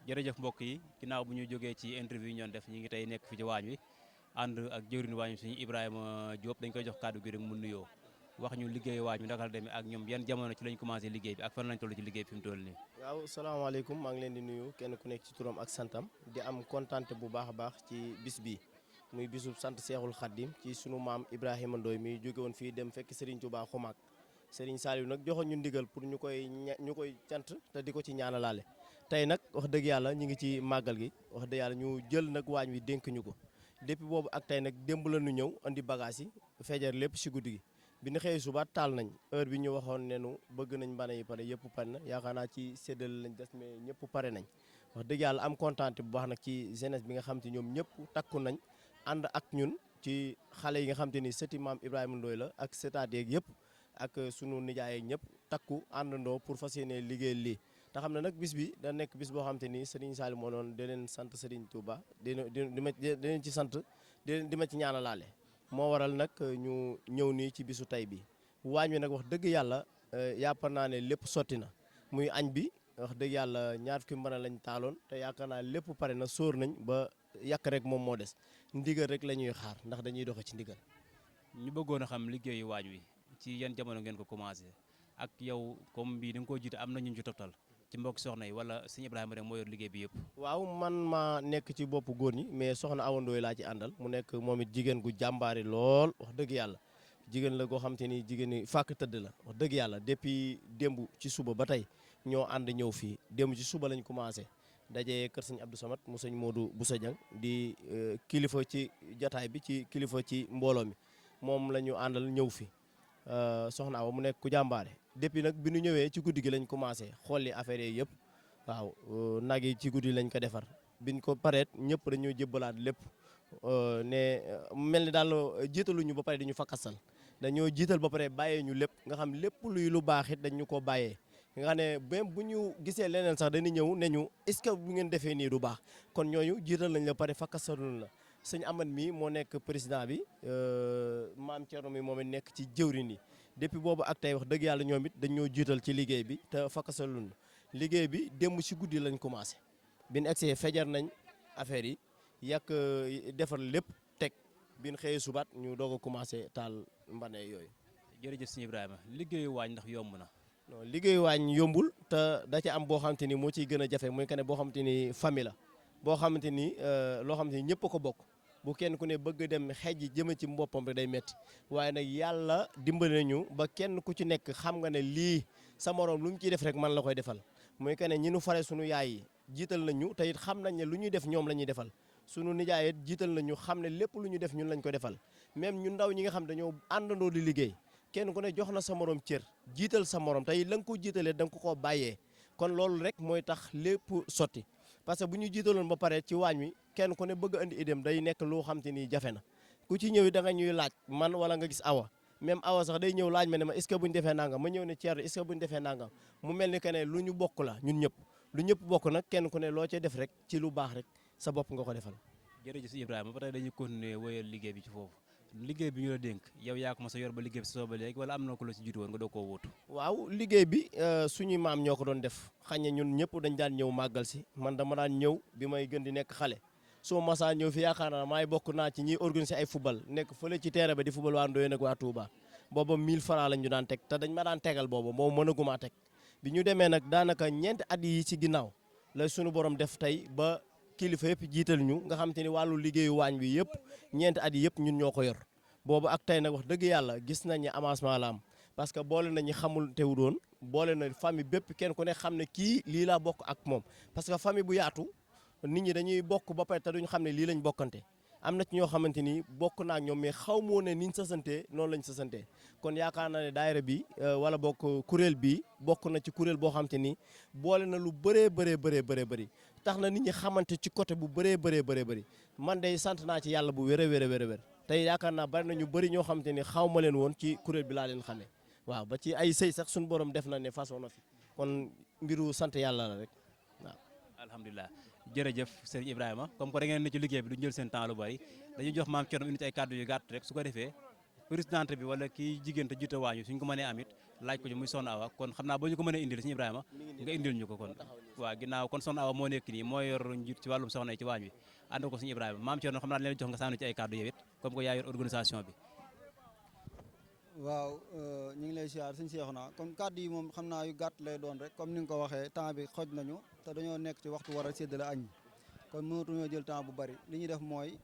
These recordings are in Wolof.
jërëjëf mbokk yi ginnaaw bu ñu jógee ci interview yi ñoon def ñi ngi tey nekk fi ci waañ wi ànd ak jëwriñu waañ wi suñu Ibrahima Diop dañ koy jox kàddu gi rek mu nuyoo wax ñu liggéey waañ wi naka la demee ak ñoom yan jamono ci lañ commencé liggéey bi ak fan lañ toll ci liggéey bi fi mu toll nii. waaw salaamaaleykum maa ngi leen di nuyu kenn ku nekk ci turam ak santam di am kontante bu baax a baax ci bis bi muy bisub sant Seexul Xaddim ci sunu maam Ibrahima Ndoye mi jóge woon fii dem fekk Serigne Touba Xumaag Serigne Saliou nag joxoon ñu ndigal pour ñu koy cant te di ko ci ñaanalaale tey nag wax dëgg yàlla ñu ngi ci màggal gi wax dëgg yàlla ñu jël nag waañ wi dénk ñu ko depuis boobu ak tey nag démb la ñu ñëw andi bagage yi feejar lépp si guddi gi bi ñu xëyee suba taal nañ heure bi ñu waxoon ne nu bëgg nañ mbana yi pare yëpp pare na yaakaar naa ci séddale lañ des mais ñëpp pare nañ wax dëgg yàlla am kontaan bu baax nag ci jeunesse bi nga xam te ñoom ñëpp takku nañ ànd ak ñun ci xale yi nga xam te ni sëti maam Ibrahima Ndoye la ak sëtaat yeeg yëpp ak sunu nijaay yeeg ñëpp takku àndandoo pour fas yéene liggéey lii te xam ne nag bis bi da nekk bis boo xam te ni Serigne Saliou moo noonu di leen sant Serigne Touba di leen ci sant di ma ci ñaanalaale moo waral nag ñu ñëw nii ci bisu tey bi waañ wi nag wax dëgg yàlla yaakaar naa ne lépp sotti na muy añ bi wax dëgg yàlla ñaar fukki mbana lañ taaloon te yaakaar naa lépp pare na sóor nañ ba yàq rek moom moo des ndigal rek la ñuy xaar ndax dañuy doxe ci ndigal. ñu bëggoon a xam liggéeyu waañ wi ci yan jamono ngeen ko commencé ak yow comme bii da nga koo jiite am na ñu ci toftal ci mbokk soxna yi wala sëñ Ibrahima rek moo yor liggéey bi yëpp. waaw man maa nekk ci bopp góor ñi mais soxna Awa Ndoye laa ci àndal mu nekk moom it jigéen gu jàmbaari lool wax dëgg yàlla jigéen la goo xam te ni jigéen ñi fàkk tëdd la wax dëgg yàlla depuis démb ci suba ba tey ñoo ànd ñëw fii démb ci suba lañ commencé dajee kër sëñ Abdou Samad mu sëñ Modou Boussa Dieng di kilifa ci jataay bi ci kilifa ci mbooloo mi moom la ñu àndal ñëw fi soxna Awa mu nekk ku jàmbaare depuis nag bi ñu ñëwee ci guddi gi lañ commencé xooli affaire yi yëpp waaw nag yi ci guddi lañ ko defar biñ ko pareet ñëpp dañoo jébbalaat lépp ne mel ni daal jiitaluñu ba pare dañu fakkasal dañoo jiital ba pare bàyyee ñu lépp nga xam lépp luy lu baax it dañ ñu ko bàyyee nga xam ne même bu ñu gisee leneen sax dañuy ñëw ne ñu est-ce que bu ngeen defee nii du baax kon ñooñu jiital nañ la pare fakkasalul la sëñ Amad mi moo nekk président bi maam Thierno mi moom it nekk ci jëwriñ yi depuis boobu ak tey wax dëgg yàlla ñoom it dañoo jiital ci liggéey bi te fakkasalul liggéey bi démb si guddi lañ commencé bi ñu egsee fejar nañ affaire yi yàq defar lépp teg bi ñu xëyee subaat ñu doog a commencé taal mbane yooyu. jërëjëf sëñ Ibrahima liggéeyu waañ ndax yomb na. non liggéeyu waañ yombul te da ci am boo xamante ni moo ciy gën a jafe muy que ne boo xamante ni famille la boo xamante ni loo xamante ni ñëpp a ko bokk bu kenn ku ne bëgg dem xeej jëme ci boppam rek day metti waaye nag yàlla dimbali nañu ba kenn ku ci nekk xam nga ne lii sa morom lu mu ciy def rek man la koy defal muy que ne ñi nu fare sunu yaay yi jiital nañu te it xam nañ ne lu ñuy def ñoom la ñuy defal sunu nijaay it jiital nañu xam ne lépp lu ñu def ñun lañ ko defal même ñu ndaw ñi nga xam dañoo àndandoo di liggéey kenn ku ne jox na sa morom cër jiital sa morom tey la nga ko jiitalee da nga ko koo bàyyee kon loolu rek mooy tax lépp sotti parce que bu ñu jiitaloon ba pare ci waañ wi kenn ku ne bëgg a indi idéem day nekk loo xam te ni jafe na ku ci ñëw da nga ñuy laaj man wala nga gis awa même awa sax day ñëw laaj ma ne ma est-ce que bu ñu defee nangam ma ñëw ne Thierno est-ce que bu ñu defee nangam mu mel ni que ne lu ñu bokk la ñun ñëpp lu ñëpp bokk nag kenn ku ne loo ca def rek ci lu baax rek sa bopp nga ko defal. jërëjëf Ibrahima ba tey dañuy continuer wéyal liggéey bi ci foofu liggéey bi ñu la dénk yow yaa ko ma sa yor ba liggéey bi sa soo ba léegi wala am na ko la ci jiitu woon nga doo koo wóotu. waaw liggéey bi suñuy maam ñoo ko doon def xañ na ñun ñëpp dañ daan ñëw màggal si man dama daan ñëw bi may gën di nekk xale soo masaa ñëw fi yaakaar naa maay bokk naa ci ñiy organiser ay football nekk fële ci terrain ba di football waa Ndoye nag waa Touba booba 1000 francs lañ ñu daan teg te dañ ma daan tegal booba moom mënagumaa teg bi ñu demee nag daanaka ñeenti at yi ci ginnaaw la suñu borom def tey ba kilifa yëpp jiital ñu nga xam te ni wàllu liggéeyu waañ bi yëpp ñeenti at yi yëpp ñun ñoo ko yor boobu ak tey nag wax dëgg yàlla gis nañ ne avancement la am parce que boole nañu xamul tewu doon boole na famille bépp kenn ku ne xam ne kii lii laa bokk ak moom parce que famille bu yaatu nit ñi dañuy bokk ba pare te duñu xam ne lii lañ bokkante am na ci ñoo xamante ni bokk naa ak ñoom mais xaw moo ne niñ sasantee noonu lañ sasantee kon yaakaar naa ne daayira bi wala bokk kuréel bi bokk na ci kuréel boo xamante ni boole na lu bëree bëri tax na nit ñi xamante ci côté bu bëree bëri man day sant naa ci yàlla bu wér a wér tey yaakaar naa bari na ñu bëri ñoo xamante ni xaw ma leen woon ci kuréel bi laa leen xamee waaw ba ci ay sëy sax suñu borom def na ne façon na fi kon mbiru sant yàlla la rek waaw. alhamdulilah jërëjëf Serigne Ibrahima comme que da ngeen ne ci liggéey bi du jël seen temps lu bari dañuy jox maam Thierno indi ci ay kàddu yu gàtt rek su ko defee présidente bi wala kii jigéen te jiite waañu suñ ko mënee amit laaj ko ci muy Soxna Awa kon xam naa boo ñu ko mënee indil Serigne Ibrahima nga indil ñu ko kon. waaw ginnaaw kon soxna Awa moo nekk nii moo yor njiit ci wàllum soxna yi ci waañ wi ànd ko suñu Ibrahima maam Thierno xam naa leen jox nga sànni ci ay kàddu yow it comme que yaa yor organisation bi. waaw ñu ngi lay siyaar suñu Seexuna comme kàddu yi moom xam naa yu gàtt lay doon rek comme ni nga ko waxee temps bi xoj nañu te dañoo nekk ci waxtu war a séddale añ kon mënatuñoo jël temps bu bari li ñuy def mooy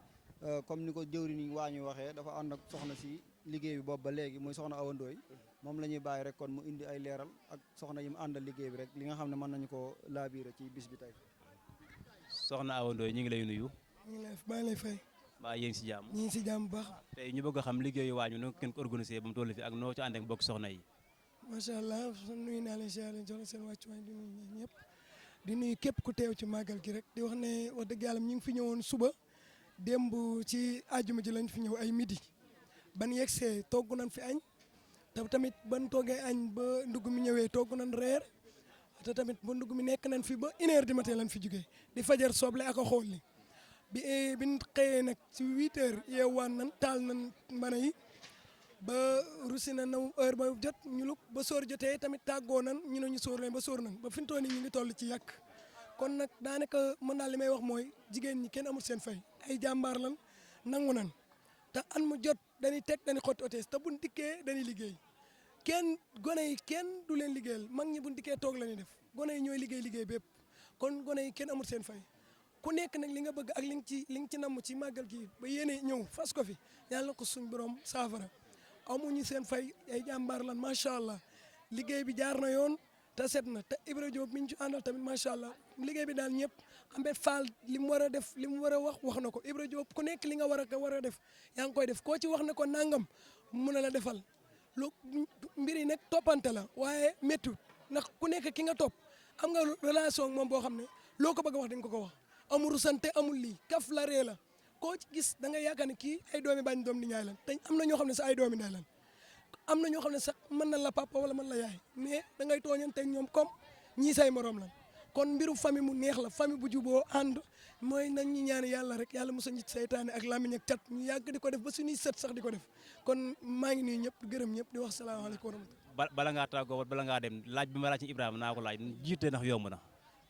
comme ni ko jëwriñ waa ñu waxee dafa ànd ak soxna si liggéey bi boobu ba léegi muy soxna Awa Ndoye moom la ñuy bàyyi rek kon mu indi ay leeral ak soxna yi mu àndal liggéey bi rek li nga xam ne mën nañu ko laabiire ci bis bi tey. soxna Awa Ndoye ñu ngi lay nuyu. ñu ngi maa ngi lay fay. mbaa yéen si jàmm. ñu ngi si jàmm bu baax. tey ñu bëgg a xam liggéeyu waañ wi noo ngeen ko organisé ba mu toll fi ak noo ci ànd ak bokk soxna yi. macha allah nuyu naa leen siyaar leen jox seen wàccuwaay di nuyu ñëpp di nuyu képp ku teew ci màggal gi rek di wax ne wax dëgg yàlla ñu ngi fi ñëwoon suba démb ci àjjuma ji lañ fi ñëw ay midi ban yegsee togg nañ fi añ te tamit ban toggee añ ba ndugg mi ñëwee togg nañ reer te tamit ba ndugg mi nekk nañ fi ba 1h du matin lañ fi jugee di fajar soble ak a xool li bi ñu xëyee nag ci 8h yeewaan nañ taal nañ mbana yi ba rusi na naw heure ba jot ñu lug ba sóor jotee tamit tàggoo nan ñu ne ñu sóor leen ba sóor nan ba fi mu toll nii ñu ngi toll ci yàq kon nag daanaka mën naa li may wax mooy jigéen ñi kenn amul seen fay ay jàmbaar lan nangu nan te an mu jot dañuy teg dañuy xotti otees te buñ dikkee dañuy liggéey kenn gone yi kenn du leen liggéeyal mag ñi buñ dikkee toog la ñuy def gone yi ñooy liggéey bépp kon gone yi kenn amul seen fay ku nekk nag li nga bëgg ak li nga ci namm ci màggal gi ba yéene ñëw fas ko fi yàlla na ko suñ borom saafara amuñu seen fay ay jàmbaar lan macha allah liggéey bi jaar na yoon te set na te Ibra Diop mi ñu ci àndal tamit macha allah liggéey bi daal ñëpp Ameth Fall li mu war a def li mu war a wax na ko Ibra Diop ku nekk li nga war a def yaa ngi koy def koo ci wax ne ko nangam mun a la defal lu mbir yi nag toppante la waaye méttiwut ndax ku nekk ki nga topp am nga relation ak moom boo xam ne loo ko bëgg a wax dañ ko wax amul rusante amul lii kaf la ree la koo ci gis da nga yaakaar ne kii ay doomi bañ doom di ñaay lan te am na ñoo xam ne sax ay doomi ndey lan am na ñoo xam ne sax mën na la papa wala mën la yaay mais da ngay tooñante ak ñoom comme ñii say morom lan kon mbiru famille mu neex la famille bu juboo ànd mooy nañ ñu ñaan yàlla rek yàlla mos a nit seytaane ak làmmiñ ak cat ñu yàgg di ko def ba suñuy sët sax di ko def kon maa ngi nuyu ñëpp gërëm ñëpp di wax salaamaaleykum wa rahmatulah. bala ngaa tàggoo bala ngaa dem laaj bi ma laaj ci Ibrahima naa ko laaj jiite ndax yomb na.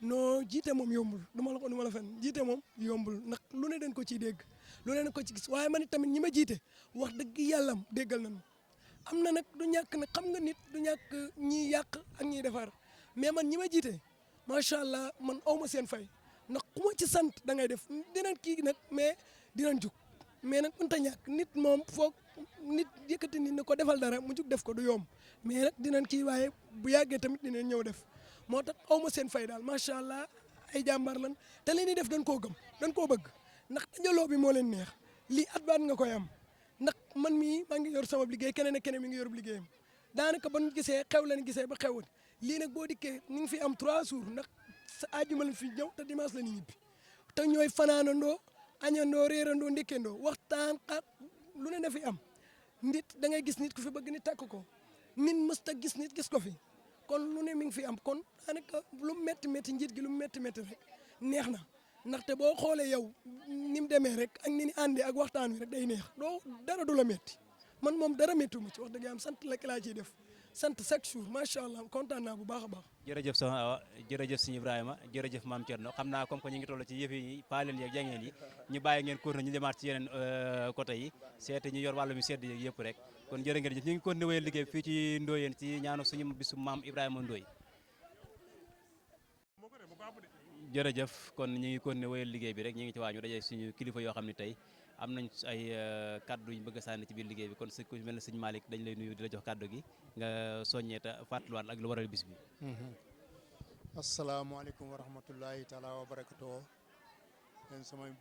non jiite moom yombul duma la ko duma la fen jiite moom yombul ndax lu ne dañ ko ciy dégg lu ne dañ ko ci gis waaye man tamit ñi ma jiite wax dëgg yàlla déggal nañu am na nag du ñàkk nag xam nga nit du ñàkk ñiy yàq ak ñiy defar mais man ñi ma jiite macha allah man aw ma seen fay ndax ku ma ci sant da ngay def dinañ kii nag mais dinañ jug mais nag mënut a ñàkk nit moom foog nit yëkkati nit ne ko defal dara mu jug def ko du yomb mais nag dinañ kii waaye bu yàggee tamit dinañ ñëw def moo tax aw ma seen fay daal macha allah ay jàmbaar lan te li ñuy def dañ koo gëm dañ koo bëgg ndax dajaloo bi moo leen neex lii at baat nga koy am ndax man mii maa ngi yor sama liggéey keneen ak keneen mi ngi yor liggéeyam daanaka ba ñu gisee xew lañ gisee ba xewut lii nag boo dikkee ni ngi fi am 3 jours ndax sa àjjuma lañ fi ñëw te dimanche la ñu ñibbi te ñooy fanaanandoo añandoo réerandoo ndékkandoo waxtaan ak lu ne na fi am nit da ngay gis nit ku fi bëgg nit takk ko nit mës ta gis nit gis ko fi kon lu ne mi ngi fi am kon daanaka lu métti métti njiit gi lu métti métti rek neex na ndaxte boo xoolee yow ni mu demee rek ak ni ni àndee ak waxtaan wi rek day neex doo dara du la métti man moom dara méttu ma ci wax dëgg yàlla sant la ki laa ciy def sant chaque jour macha allah kontaan naa bu baax a baax. jërëjëf soxna Awa jërëjëf sëñ Ibrahima jërëjëf maam Thierno xam naa comme que ñu ngi toll ci yëf yi paaleen yeeg jangeen yi ñu bàyyi ngeen continuer ñu demaat ci yeneen côté yi seete ñu yor wàllu mi sedd yeeg yëpp rek kon jërë ngeen jëf ñu ngi continuer wéyal liggéey fii ci Ndoyeen ci ñaanu suñu bisu maam Ibrahima Ndoye jërëjëf kon ñu ngi continuer wéyal liggéey bi rek ñu ngi ci waañu daje suñu kilifa yoo xam ne tey am nañ ay kaddu yu bëgg a sànni ci biir liggéey bi kon ku mel ne sëñ Malick dañ lay nuyu di la jox kaddu gi nga soññee te fàttaliwaat ak lu waral bis bi. asalaamaaleykum wa rahmatullahi taala wa barakatuh leen samay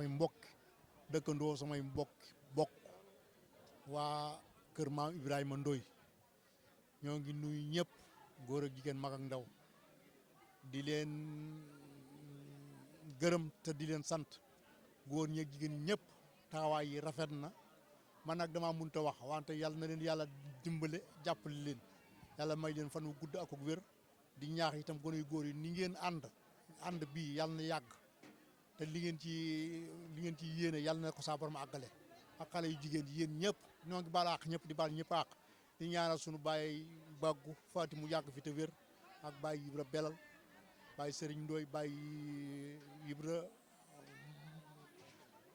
mbokk dëkkandoo samay mbokk waa kër maam Ibrahima Ndoye ñoo ngi nuyu ñëpp góor ak jigéen mag ak ndaw di leen gërëm te di leen sant góor ñeeg jigéen ñëpp taxawaay yi rafet na man nag dama mënut a wax wante yàlla na leen yàlla dimbale jàppale leen yàlla may leen fan wu gudd ak wér di ñaax itam gone yu góor yi ni ngeen ànd bii yàlla na yàgg te li ngeen ci yéene yàlla na ko saa borom àggale ak xale yu jigéen yéen ñëpp ñoo ngi baal àq ñëpp di baal ñëpp àq di ñaanal sunu baay Baggu Faati mu yàgg fi te wér ak Baye Ibra Belal Baye Serigne Ndoye Baye Ibra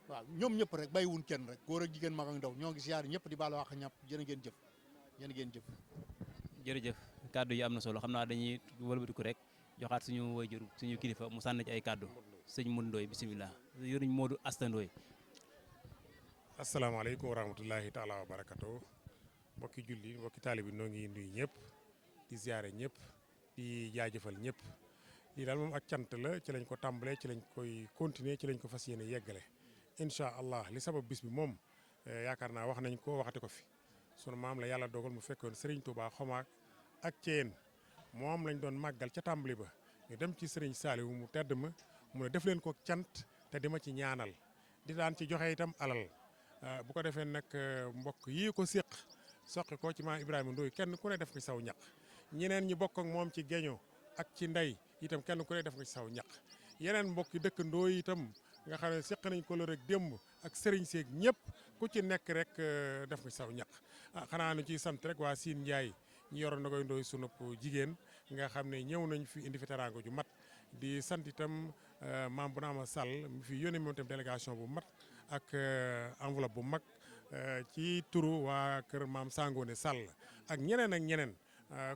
waaw ñoom ñëpp rek bàyyiwun kenn rek góor ak jigéen mag ak ndaw ñoo ngi siyaar ñëpp di baalu wax ñàpp jërë ngeen jëf jërë ngeen jëf. jërëjëf kàddu yi am na solo xam naa dañuy wëlbatiku rek joxaat suñu waajur suñu kilifa mu sànni ci ay kàddu sëñ Modou Ndoye bisimilah yëruñ Modou Asta Ndoye. asalaamaaleykum wa rahmatullahi taala wa barakatu mbokki julli mbokki taalibi noo ngi nuyu ñëpp di ziare ñëpp di jaajëfal ñëpp lii daal moom ak cant la ci lañ ko tàmbalee ci lañ koy continuer ci lañ ko fas yéene yeggale incha allah li sabab bis bi moom yaakaar naa wax nañ ko waxati ko fi sunu maam la yàlla dogal mu fekkoon Serigne Touba Xomaak ak Ceen moom lañ doon màggal ca tàmbali ba ñu dem ci Serigne Saliou mu tedd ma mu ne def leen ko cant te di ma ci ñaanal di daan ci joxe itam alal bu ko defee nag mbokk yii ko séq soqi ko ci maam Ibrahima Ndoye kenn ku ne def ko ci saw ñaq ñeneen ñi bokk ak moom ci geño ak ci ndey itam kenn ku ne def ko ci saw ñaq yeneen mbokk yi dëkkandoo itam nga xam ne séq nañ ko la rek démb ak sëriñ seeg ñëpp ku ci nekk rek def ko ci saw ñaq xanaa nu ciy sant rek waa Siin Njaay ñu yoroon na koy Ndoye sunub jigéen nga xam ne ñëw nañ fi indi fi teraanga ju mat di sant itam maam bu naama Sall mi fi yónnee moom itam délégation bu mat ak enveloppe bu mag ci turu waa kër maam Sangoone Sall ak ñeneen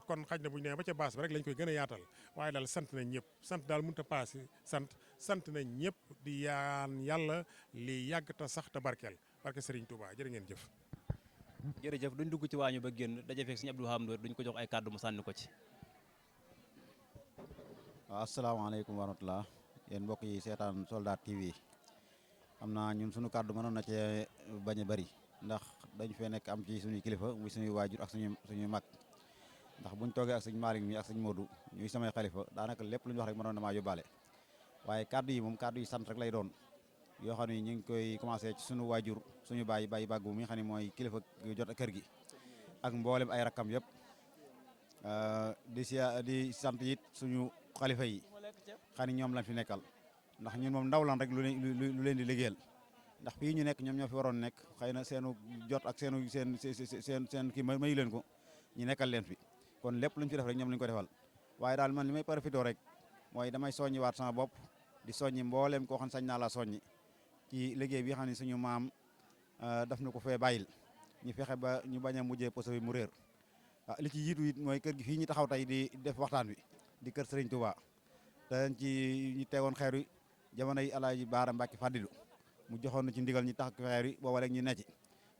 kon xaj na bu ñu nee ba ca baas ba rek lañ koy gën a yaatal waaye daal sant nañ ñëpp sant daal mënut a paase sant nañ ñëpp di yaan yàlla li yàgg te sax te barkeel barke Serigne Touba jërë ngeen jëf. jërëjëf duñ dugg ci waañu ba génn daje fekk Serigne Abdou Wahab Ndoye duñ ko jox ay kàddu mu sànni ko ci. waaw asalaamaaleykum wa rahmatulah yéen mbokk yi seetaan Soldat TV xam naa ñun suñu kàddu mënoon na cee bañ a bëri ndax dañ fee nekk am ci suñuy kilifa muy suñuy waajur ak suñuy mag ndax buñ toogee ak sëñ Malick mi ak sëñ Modou ñuy samay xalifa daanaka lépp lu ñu wax rek mënoon na maa yóbbaale waaye kàddu yi moom kàddu yi sant rek lay doon yoo xam ne ñu ngi koy commencé ci suñu waajur suñu baay bàggu mi xam ne mooy kilifa jot kër gi ak mboolem ay rakkam yëpp di sant it suñu xalifa yi xam ne ñoom lañ fi nekkal ndax ñun moom ndaw lan rek lu leen di liggéeyal ndax fii ñu nekk ñoom ñoo fi waroon nekk xëy na seenu jot ak seen kii mayu leen ko ñu nekkal leen fi kon lépp luñ fi def rek ñoom lañ ko defal waaye daal man li may profité rek mooy damay soññiwaat sama bopp di soññi mbooleem koo xam ne sañ naa la soññi ci liggéey bi xam ne suñu maam daf na ko fee bàyyil ñu fexe ba ñu bañ a mujjee poso bi mu réer li ci jiitu it mooy kër gi fii ñu taxaw tey di def waxtaan wi di kër Serigne Touba te ci ñu teewoon xeer wi jamono yi Alaaji Baara Mbàkke Fadilu mu joxoon na ci ndigal ñi tax xeer wi booba rek ñu ne ci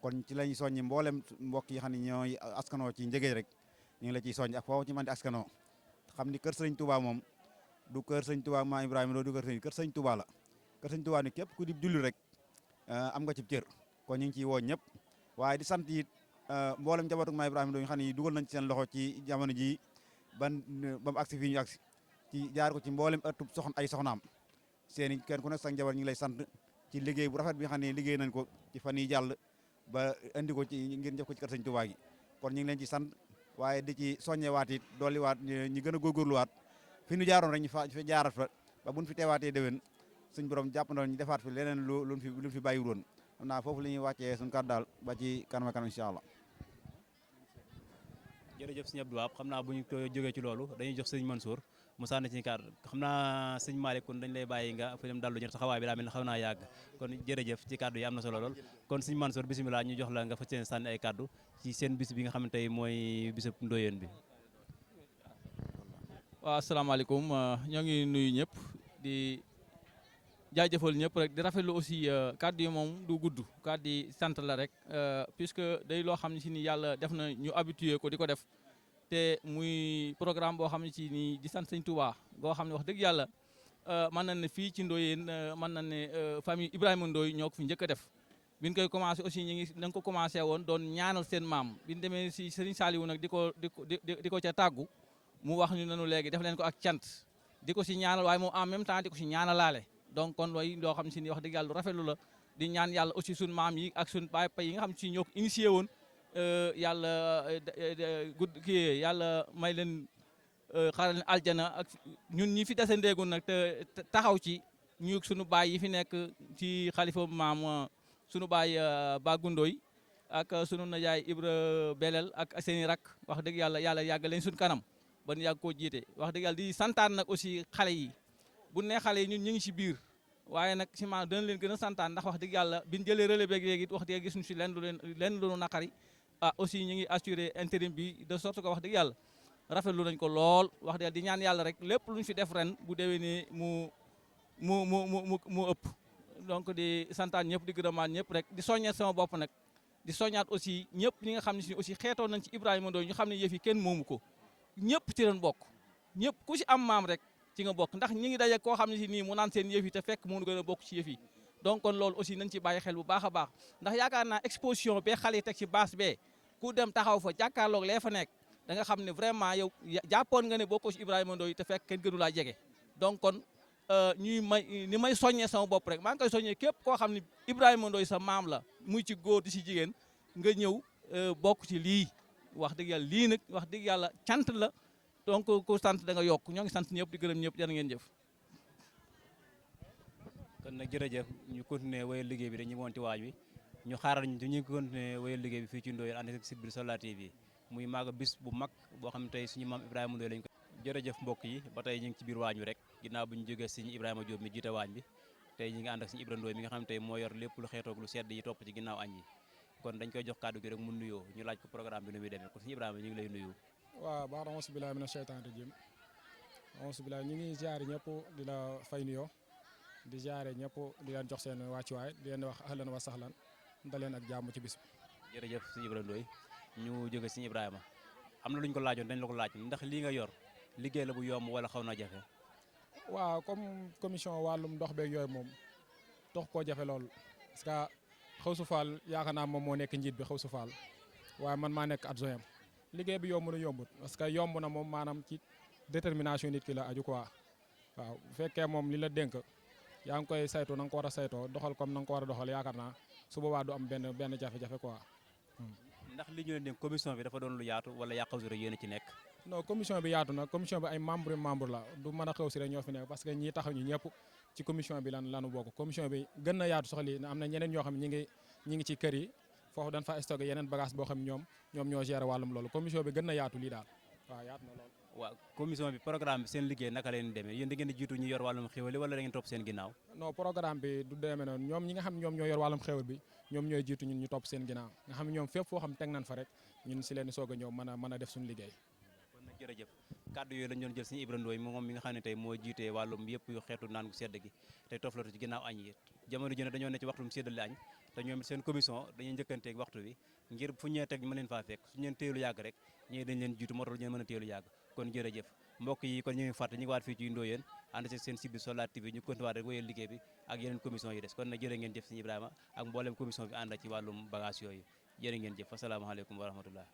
kon ci lañ soññi mboolem mbokk yi xam ne ñooy askanoo ci njëgee rek ñu ngi la ciy soññ ak foofu ci man di askanoo xam ni kër Serigne Touba moom du kër Serigne Touba maa Ibrahima Ndoye du kër Serigne Touba la kër Serigne Touba ni képp ku di julli rek am nga ci cër kon ñu ngi ciy woo ñëpp waaye di sant it mboolem njabootu maa Ibrahima Ndoye xam ne dugal nañ ci seen loxo ci jamono ji ba mu agsi fii ñu agsi ci jaar ko ci mboolem ëttub ay soxnaam seen i kenn ku nekk sax njaboot ñu ngi lay sant ci liggéey bu rafet bi nga xam ne liggéey nañ ko ci fan yi jàll ba indi ko ci ngir def ko ci kër Serigne Touba gi kon ñu ngi leen ci sant waaye di ci soññewaat it dolliwaat ñi gën a góorgóorluwaat fi ñu jaaroon rek ñu fa jaarat fa ba buñ fi teewaatee déwén suñ borom jàpp na ñu defaat fi leneen lu fi bàyyiwul woon xam naa foofu la ñuy wàccee suñu kàddu daal ba ci kanam kanam incha allah. jërëjëf sëñ Abdou Wahab xam naa bu ñu ko jógee ci loolu dañuy jox sëñ Mansour mu sànni ci kàddu xam naa sëñ Malick kon dañ lay bàyyi nga fi dem dallu ñu taxawaay bi daa mel ne xaw naa yàgg kon jërëjëf ci kàddu yi am na solo lool kon sëñ Mansour bisimilah ñu jox la nga fa seen sànni ay kàddu ci seen bis bi nga xam ne tey mooy bisub Ndoyeen bi. waaw asalaamaaleykum ñoo ngi nuyu ñëpp di jaajëfal ñëpp rek di rafetlu aussi kàddu yi moom du gudd kàddu yi sant la rek puisque day loo xam ne si ni yàlla def na ñu habitué ko di ko def te muy programme boo xam ne si ni di sant sëñ Touba boo xam ne wax dëgg yàlla mën na ne fii ci Ndoyeen mën na ne famille Ibrahima Ndoye ñoo ko fi njëkk a def biñ koy commencé aussi ñu ngi nañ ko commencé woon doon ñaanal seen maam biñ demee si Serigne Saliou nag di ko ca tàggu mu wax ñu nanu léegi def leen ko ak cant di ko si ñaanal waaye moom en même temps di ko si ñaanalaale donc kon looy loo xam si ni wax dëgg yàlla lu rafetlu la di ñaan yàlla aussi suñ maam yi ak suñ baay yi nga xam si ñoo ko initié woon yàlla yàlla may leen xaaral leen aljana ak ñun ñi fi dese ndeegul nag te taxaw ci ñu suñu baay yi fi nekk ci xalifa maam suñu baay Bagou Ndoye ak sunu najaay Ibra Belel ak seeni rak wax dëgg yàlla yàgg leen suñ kanam ba ñu yàgg koo jiite wax dëgg yàlla di santaan nag aussi xale yi bu ne xale yi ñun ñu ngi si biir waaye nag si ma dana leen gën a santaan ndax wax dëgg yàlla biñ jëlee relais beeg léegi wax dëgg gis ñu si lenn lu naqari aussi ñu ngi assuré intérim bi de sorte que wax dëgg yàlla rafetlu nañ ko lool wax dëgg di ñaan yàlla rek lépp lu ñu fi def ren bu déwénee mu ëpp donc di santaan ñëpp di gërëmaat ñëpp rek di soññaat sama bopp nag di soññaat aussi ñëpp ñi nga xam ne si aussi xeetoon nañ ci Ibrahima Ndoye ñu xam ne yëf yi kenn moomu ko ñëpp ci leen bokk ñëpp ku si am maam rek ci nga bokk ndax ñi ngi daje koo xam ne si nii mu naan seen yëf yi te fekk moo gën a bokk ci yëf yi donc kon loolu aussi nañ ci bàyyi xel bu baax a baax ndax yaakaar naa exposition bee xale yi teg ci base bee ku dem taxaw fa jàkkaarloog lee fa nekk da nga xam ne vraiment yow jàppoon nga ne bokkoo ci Ibrahima Ndoye te fekk kenn gënu laa jege donc kon ni may soññee sama bopp rek maa ngi koy soññee képp koo xam ne Ibrahima Ndoye sa maam la muy ci góor di ci jigéen nga ñëw bokk ci lii wax dëgg yàlla lii nag wax dëgg yàlla cant la donc ku sant da nga yokk ñoo ngi sant ñëpp di gërëm ñëpp jërë ngeen jëf. kon nag jërëjëf ñu continuer wéyal liggéey bi dañu woon ci waaj wi ñu xaaral ñu ngi continuer wéyal liggéey bi fii ci Ndoyeen ànd ak site bi Solar TV muy maaga bis bu mag boo xam ne tey suñu maam Ibrahima Ndoye lañ ko jërëjëf mbokk yi ba tey ñu ngi ci biir waañ wi rek ginnaaw bu ñu jógee suñu Ibrahima Diop mi jiite waañ bi tey ñu ngi ànd ak suñu Ibrahima Ndoye mi nga xam ne tey moo yor lépp lu xeetoog lu sedd yi topp ci ginnaaw añ yi kon dañ koy jox kàddu gi rek mu nuyoo ñu laaj ko programme bi nu muy demee kon suñu Ibrahima ñu ngi lay nuyu. waaw baax na auzu billaahi mina sheytaani rajiim auzu billaahi ñu ngi ziare ñëpp di la fay nuyoo di ziare ñëpp di leen jox seen wàccuwaay di leen wax ahlan wa sahlan daleen ak jàmm ci bis bi. jërëjëf suñu Ibrahima Ndoye ñu jóge suñu Ibrahima am na lu ñu ko laajoon dañ la ko laaj ndax lii nga yor liggéey la bu yomb wala xaw na jafe. waaw comme commission wàllum ndox beeg yooyu moom dox koo jafe lool parce que Xawsu Fall yaakaar naa moom moo nekk njiit bi Xawsu Fall waaye man maa nekk adjoint liggéey bi yomb na yombut parce que yomb na moom maanaam ci détermination nit ki la aju quoi waaw bu fekkee moom li la dénk yaa ngi koy saytu na nga ko war a saytoo doxal comme na nga ko war a doxal yaakaar naa su boobaa du am benn jafe-jafe quoi. ndax li ñu leen dénk commission bi dafa doon lu yaatu wala yaa Xawsu rek yéen a ci nekk. non commission bi yaatu na commission bi ay membre la du mën a Xawsu rek ñoo fi nekk parce que ñii taxaw ñu ñëpp ci commission bi lanu bokk commission bi gën na yaatu sax lii am na ñeneen ñoo xam ne ñi ngi ci kër yi foofu dañ fa stocké yeneen bagage boo xam ne ñoom ñoo gérer wàllum loolu commission bi gën na yaatu lii daal waaw yaatu na loolu. waaw commission bi programme bi seen liggéey naka leen demee yéen da ngeen di jiitu ñu yor wàllum xéwal wala da ngeen topp seen ginnaaw. non programme bi du demee noonu ñoom ñi nga xam ñoom ñoo yor wàllum xéwal bi ñoom ñooy jiitu ñun ñu topp seen ginnaaw nga xam ne ñoom fépp foo xam teg nañ fa rek ñun si leen soog a ñëw mën a def suñu liggéey. kon nag jërëjëf kàddu yooyu lañ doon jël suñu Ibrahima Ndoye moom mi nga xam ne tey moo jiitee wàllum yëpp yu xeetu naan gu sedd gi tey toflatu ci ginnaaw añ yi jamono ji ne dañoo ne ci waxtum séddale añ te ñoom seen commission dañuy njëkkanteeg waxtu bi ngir fu ñee teg mën leen faa fekk su ñeen teelu yàgg rek ñii dañ leen jiitu moo tax ñu mën a teelu yàgg kon jërëjëf mbokk yi kon ñu ngi fàtte ñu ngi waat fii ci Ndoyeen ànd ci seen site bi Solar TV ñu continuer rek wéyal liggéey bi ak yeneen commission yi des kon nag jërë ngeen jëf suñu Ibrahima ak mboolem commission bi ànd ci wàllum bagage yooyu jërë ngeen jëf asalaamaaleykum wa rahmatullah